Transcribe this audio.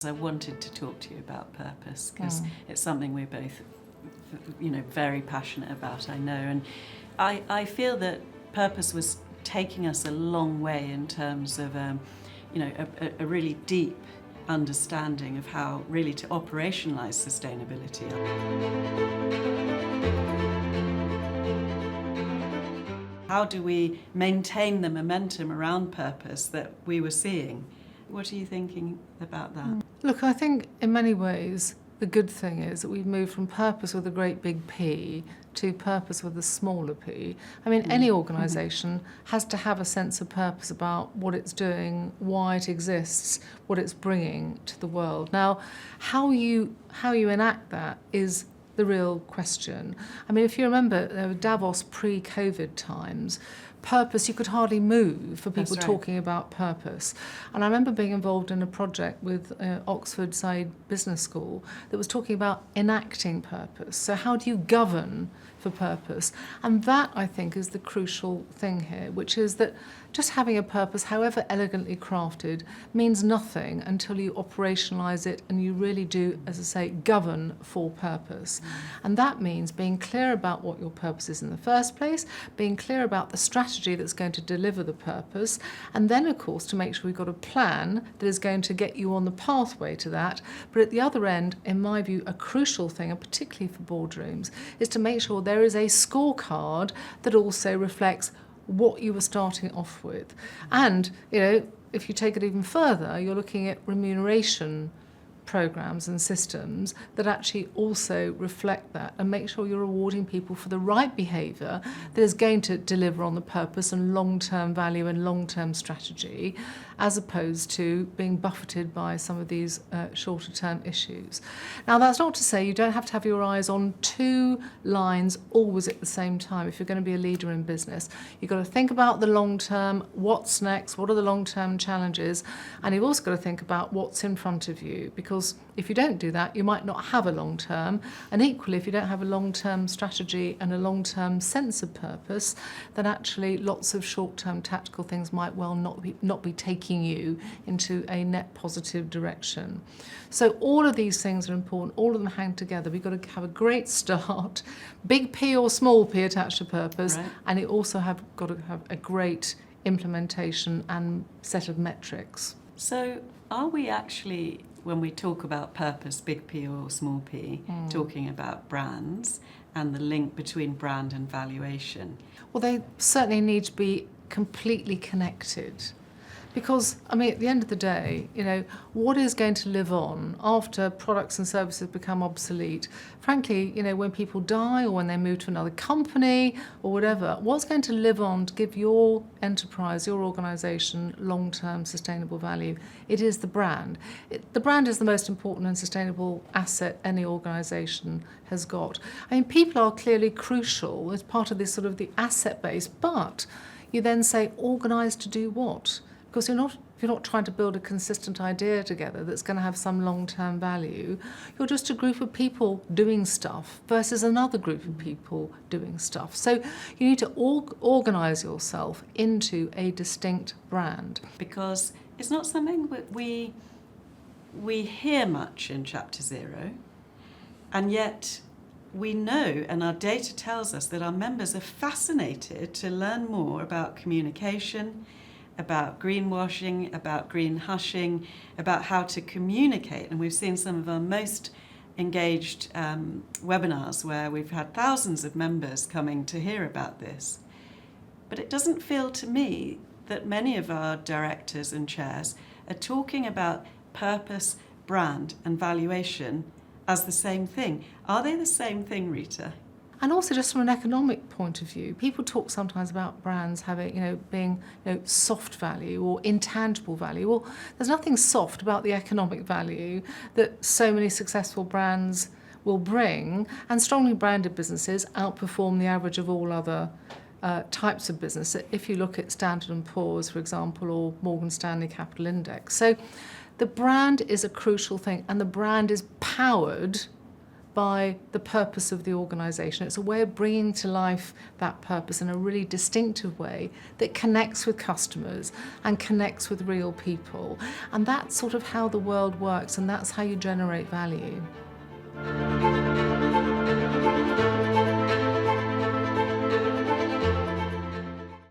I wanted to talk to you about purpose because it's something we're both, very passionate about, I know. And I feel that purpose was taking us a long way in terms of, a really deep understanding of how really to operationalise sustainability. How do we maintain the momentum around purpose that we were seeing? What are you thinking about that? Look, I think in many ways the good thing is that we've moved from purpose with a great big P to purpose with a smaller p. I mean, any organisation has to have a sense of purpose about what it's doing, why it exists, what it's bringing to the world. Now, how you enact that is the real question. I mean, if you remember Davos pre-COVID times, purpose, you could hardly move for people talking about purpose. And I remember being involved in a project with Oxford Said Business School that was talking about enacting purpose. So how do you govern for purpose? And that, I think, is the crucial thing here, which is that just having a purpose, however elegantly crafted, means nothing until you operationalise it and you really do, as I say, govern for purpose. And that means being clear about what your purpose is in the first place, being clear about the strategy that's going to deliver the purpose, and then, of course, to make sure we've got a plan that is going to get you on the pathway to that. But at the other end, in my view, a crucial thing, and particularly for boardrooms, is to make sure there is a scorecard that also reflects what you were starting off with. And, if you take it even further, you're looking at remuneration programs and systems that actually also reflect that and make sure you're rewarding people for the right behaviour that is going to deliver on the purpose and long-term value and long-term strategy, as opposed to being buffeted by some of these shorter-term issues. Now, that's not to say you don't have to have your eyes on two lines always at the same time if you're going to be a leader in business. You've got to think about the long-term, what's next, what are the long-term challenges, and you've also got to think about what's in front of you, because if you don't do that, you might not have a long term. And equally, if you don't have a long-term strategy and a long-term sense of purpose, then actually lots of short-term tactical things might well not be taking you into a net positive direction. So all of these things are important. All of them hang together. We've got to have a great start, big P or small p attached to purpose, right. And you also have got to have a great implementation and set of metrics. So are we actually, when we talk about purpose, big P or small p, talking about brands and the link between brand and valuation? Well, they certainly need to be completely connected. Because, I mean, at the end of the day, what is going to live on after products and services become obsolete? Frankly, when people die or when they move to another company or whatever, what's going to live on to give your enterprise, your organisation, long-term sustainable value? It is the brand. The brand is the most important and sustainable asset any organisation has got. I mean, people are clearly crucial as part of this sort of the asset base, but you then say, organised to do what? Because you're not trying to build a consistent idea together that's going to have some long-term value. You're just a group of people doing stuff versus another group of people doing stuff. So you need to organise yourself into a distinct brand. Because it's not something that we hear much in Chapter Zero, and yet we know, and our data tells us, that our members are fascinated to learn more about communication, about greenwashing, about green hushing, about how to communicate. And we've seen some of our most engaged webinars where we've had thousands of members coming to hear about this. But it doesn't feel to me that many of our directors and chairs are talking about purpose, brand, and valuation as the same thing. Are they the same thing, Rita? And also, just from an economic point of view, people talk sometimes about brands having, being, soft value or intangible value. Well, there's nothing soft about the economic value that so many successful brands will bring, and strongly branded businesses outperform the average of all other types of business. If you look at Standard & Poor's, for example, or Morgan Stanley Capital Index. So the brand is a crucial thing, and the brand is powered by the purpose of the organisation. It's a way of bringing to life that purpose in a really distinctive way that connects with customers and connects with real people. And that's sort of how the world works, and that's how you generate value.